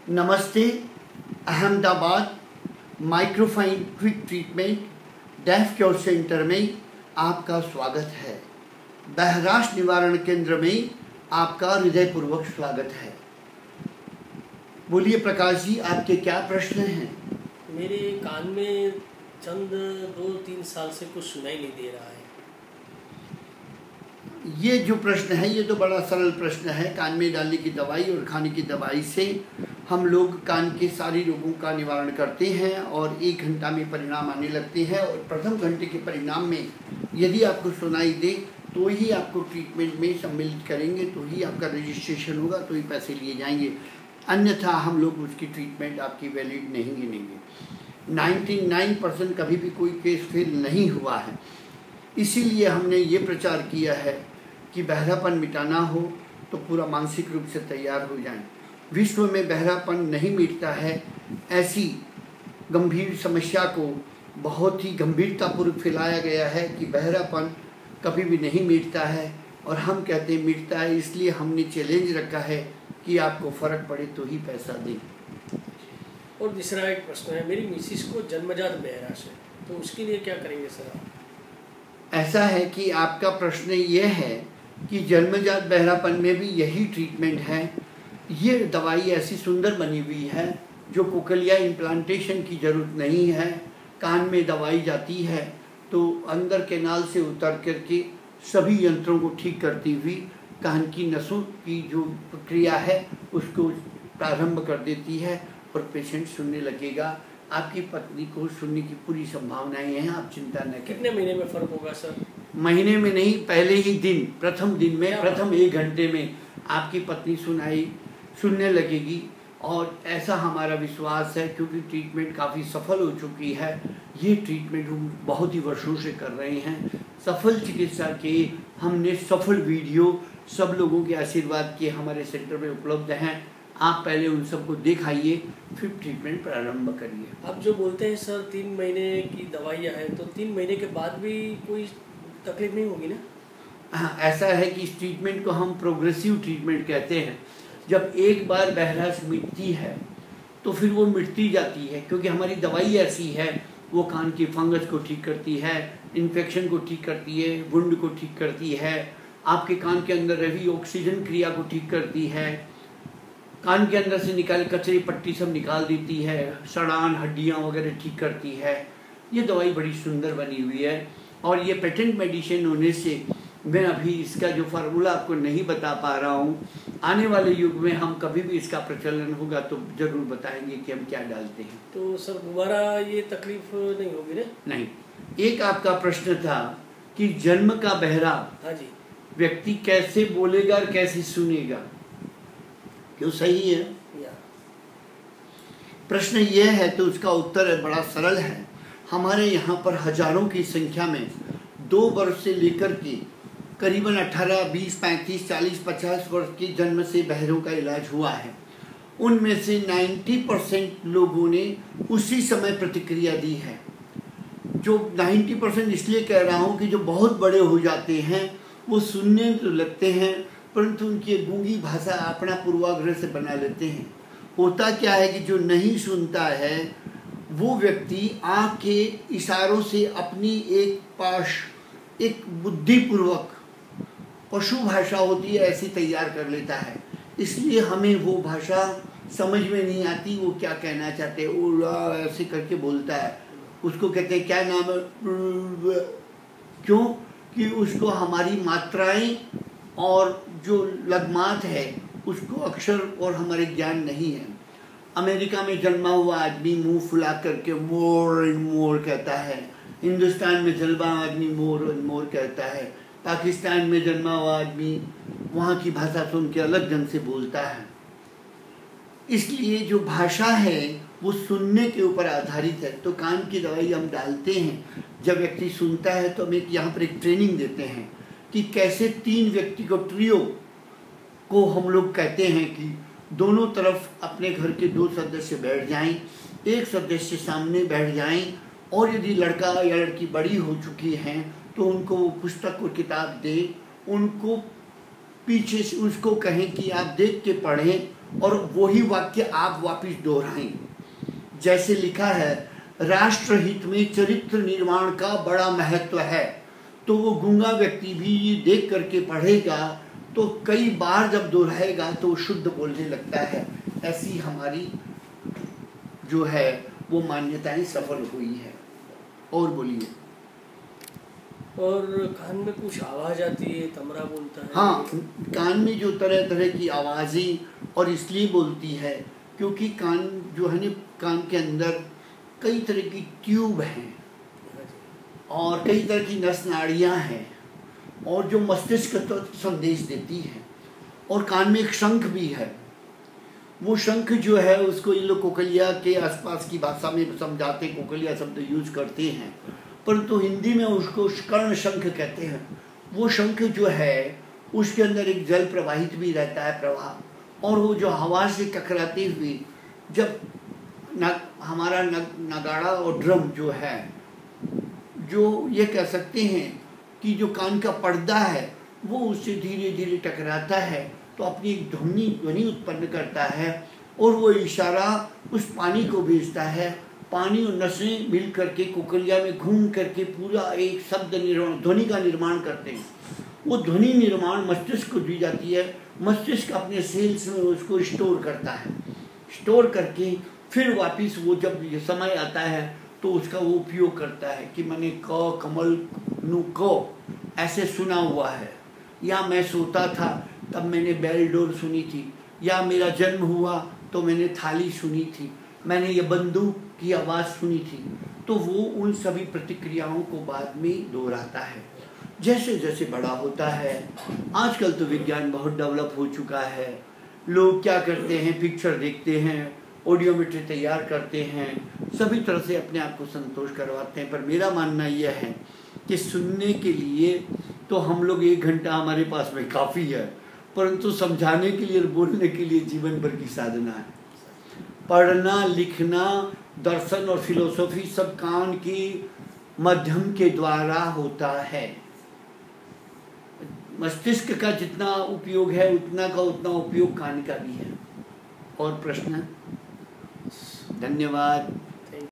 नमस्ते। Ahmedabad microfine quick treatment deaf cure centre में आपका स्वागत है। बहराश निवारण केंद्र में आपका हृदयपूर्वक स्वागत है। बोलिए प्रकाश जी, आपके क्या प्रश्न हैं? मेरे कान में चंद 2-3 साल से कुछ सुनाई नहीं दे रहा है। ये जो प्रश्न है ये तो बड़ा सरल प्रश्न है। कान में डालने की दवाई और खाने की दवाई से हम लोग कान के सारे रोगों का निवारण करते हैं और 1 घंटा में परिणाम आने लगते हैं। और प्रथम घंटे के परिणाम में यदि आपको सुनाई दे तो ही आपको ट्रीटमेंट में सम्मिलित करेंगे, तो ही आपका रजिस्ट्रेशन होगा, तो ही पैसे लिए जाएंगे, अन्यथा हम लोग उसकी ट्रीटमेंट आपकी वैलिड नहीं गिनेंगे। 99% कभी भी कोई केस फेल नहीं हुआ है। इसीलिए हमने ये प्रचार किया है कि बहरापन मिटाना हो तो पूरा मानसिक रूप से तैयार हो जाएं। विश्व में बहरापन नहीं मिटता है, ऐसी गंभीर समस्या को बहुत ही गंभीरतापूर्वक फैलाया गया है कि बहरापन कभी भी नहीं मिटता है, और हम कहते हैं मिटता है। इसलिए हमने चैलेंज रखा है कि आपको फ़र्क पड़े तो ही पैसा दें। और दूसरा एक प्रश्न है, मेरी मिसिस को जन्मजात बहराश है, तो उसके लिए क्या करेंगे सर आप? ऐसा है कि आपका प्रश्न ये है कि जन्मजात बहरापन में भी यही ट्रीटमेंट है। ये दवाई ऐसी सुंदर बनी हुई है जो कोकलिया इम्प्लांटेशन की ज़रूरत नहीं है। कान में दवाई जाती है तो अंदर कैनाल से उतर करके सभी यंत्रों को ठीक करती हुई कान की नसों की जो प्रक्रिया है उसको प्रारंभ कर देती है और पेशेंट सुनने लगेगा। आपकी पत्नी को सुनने की पूरी संभावनाएं हैं, आप चिंता न करें। कितने महीने में फ़र्क होगा सर? महीने में नहीं, पहले ही दिन, प्रथम दिन में, प्रथम 1 घंटे में आपकी पत्नी सुनने लगेगी। और ऐसा हमारा विश्वास है क्योंकि ट्रीटमेंट काफ़ी सफल हो चुकी है। ये ट्रीटमेंट हम बहुत ही वर्षों से कर रहे हैं। सफल चिकित्सा के हमने सफल वीडियो सब लोगों के आशीर्वाद के हमारे सेंटर में उपलब्ध हैं। आप पहले उन सबको दिखाइए, फिर ट्रीटमेंट प्रारंभ करिए। आप जो बोलते हैं सर 3 महीने की दवाइयाँ हैं, तो 3 महीने के बाद भी कोई तकलीफ नहीं होगी ना? हाँ, ऐसा है कि इस ट्रीटमेंट को हम प्रोग्रेसिव ट्रीटमेंट कहते हैं। जब एक बार बहराश मिटती है तो फिर वो मिटती जाती है, क्योंकि हमारी दवाई ऐसी है, वो कान की फंगस को ठीक करती है, इन्फेक्शन को ठीक करती है, वुंड को ठीक करती है, आपके कान के अंदर रही ऑक्सीजन क्रिया को ठीक करती है, कान के अंदर से निकाले कचरे पट्टी सब निकाल देती है, सड़ान हड्डियाँ वगैरह ठीक करती है। ये दवाई बड़ी सुंदर बनी हुई है और ये पेटेंट मेडिसिन होने से मैं अभी इसका जो फार्मूला आपको नहीं बता पा रहा हूँ। आने वाले युग में हम कभी भी इसका प्रचलन होगा तो जरूर बताएंगे कि हम क्या डालते हैं। तो सर दोबारा ये तकलीफ नहीं होगी ना? नहीं। एक आपका प्रश्न था कि जन्म का बहरा हाँ जी, व्यक्ति कैसे बोलेगा और कैसे सुनेगा, क्यों सही है? प्रश्न ये है तो उसका उत्तर बड़ा सरल है। हमारे यहाँ पर हजारों की संख्या में 2 वर्ष से लेकर के करीबन 18, 20, 35, 40, 50 वर्ष के जन्म से बहरों का इलाज हुआ है। उनमें से 90% लोगों ने उसी समय प्रतिक्रिया दी है। जो 90% इसलिए कह रहा हूँ कि जो बहुत बड़े हो जाते हैं वो सुनने तो लगते हैं, परंतु उनकी गूंगी भाषा अपना पूर्वाग्रह से बना लेते हैं। होता क्या है कि जो नहीं सुनता है वो व्यक्ति आँख के इशारों से अपनी एक बुद्धिपूर्वक पशु भाषा होती है ऐसी तैयार कर लेता है। इसलिए हमें वो भाषा समझ में नहीं आती, वो क्या कहना चाहते हैं, वो ऐसे करके बोलता है। उसको कहते हैं क्या नाम है, क्यों कि उसको हमारी मात्राएं और जो लग्मात है उसको अक्षर और हमारे ज्ञान नहीं है। अमेरिका में जन्मा हुआ आदमी मुंह फुला करके मोर एंड मोर कहता है। हिंदुस्तान में जन्मा आदमी मोर एंड मोर कहता है। पाकिस्तान में जन्मा हुआ आदमी वहाँ की भाषा सुन के अलग ढंग से बोलता है। इसलिए जो भाषा है वो सुनने के ऊपर आधारित है। तो कान की दवाई हम डालते हैं, जब व्यक्ति सुनता है तो हम यहाँ पर एक ट्रेनिंग देते हैं कि कैसे 3 व्यक्ति को ट्रियो को हम लोग कहते हैं कि दोनों तरफ अपने घर के 2 सदस्य बैठ जाएं, एक सदस्य सामने बैठ जाएं, और यदि लड़का या लड़की बड़ी हो चुकी हैं तो उनको वो पुस्तक और किताब दे, उनको पीछे से उसको कहें कि आप देख के पढ़ें और वही वाक्य आप वापिस दोहराएं। जैसे लिखा है, राष्ट्र हित में चरित्र निर्माण का बड़ा महत्व है, तो वो गूंगा व्यक्ति भी ये देख करके पढ़ेगा तो कई बार जब दोहराएगा तो शुद्ध बोलने लगता है। ऐसी हमारी जो है वो मान्यताएं सफल हुई है। और बोलिए। और कान में कुछ आवाज़ आती है, तमरा बोलता है। हाँ, कान में जो तरह तरह की आवाज़ें, और इसलिए बोलती है क्योंकि कान जो है ना, कान के अंदर कई तरह की ट्यूब हैं और कई तरह की नस नाड़ियाँ हैं और जो मस्तिष्क को संदेश देती हैं। और कान में एक शंख भी है। वो शंख जो है उसको ये लोग कोकलिया के आसपास की भाषा में समझाते, कोकलिया शब्द यूज करते हैं, परंतु हिंदी में उसको कर्ण शंख कहते हैं। वो शंख जो है उसके अंदर एक जल प्रवाहित भी रहता है, प्रवाह, और वो जो हवा से टकराते हुए जब हमारा नगाड़ा और ड्रम जो है, जो ये कह सकते हैं कि जो कान का पर्दा है वो उससे धीरे धीरे टकराता है तो अपनी एक ध्वनि उत्पन्न करता है और वो इशारा उस पानी को भेजता है। पानी और नसें मिल करके कोकलिया में घूम करके पूरा एक शब्द निर्माण, ध्वनि का निर्माण करते हैं। वो ध्वनि निर्माण मस्तिष्क को दी जाती है। मस्तिष्क अपने सेल्स में उसको स्टोर करता है, स्टोर करके फिर वापिस वो जब ये समय आता है तो उसका वो उपयोग करता है कि मैंने क कमल नु क ऐसे सुना हुआ है, या मैं सोता था तब मैंने बैल डोर सुनी थी, या मेरा जन्म हुआ तो मैंने थाली सुनी थी, मैंने ये बंदूक की आवाज़ सुनी थी। तो वो उन सभी प्रतिक्रियाओं को बाद में दोहराता है जैसे जैसे बड़ा होता है। आजकल तो विज्ञान बहुत डेवलप हो चुका है। लोग क्या करते हैं, पिक्चर देखते हैं, ऑडियोमेट्री तैयार करते हैं, सभी तरह से अपने आप को संतोष करवाते हैं। पर मेरा मानना यह है कि सुनने के लिए तो हम लोग 1 घंटा हमारे पास में काफ़ी है, परंतु समझाने के लिए और बोलने के लिए जीवन भर की साधना है। पढ़ना, लिखना, दर्शन और फिलोसॉफी सब कान के माध्यम के द्वारा होता है। मस्तिष्क का जितना उपयोग है उतना का उतना उपयोग कान का भी है। और प्रश्न? धन्यवाद।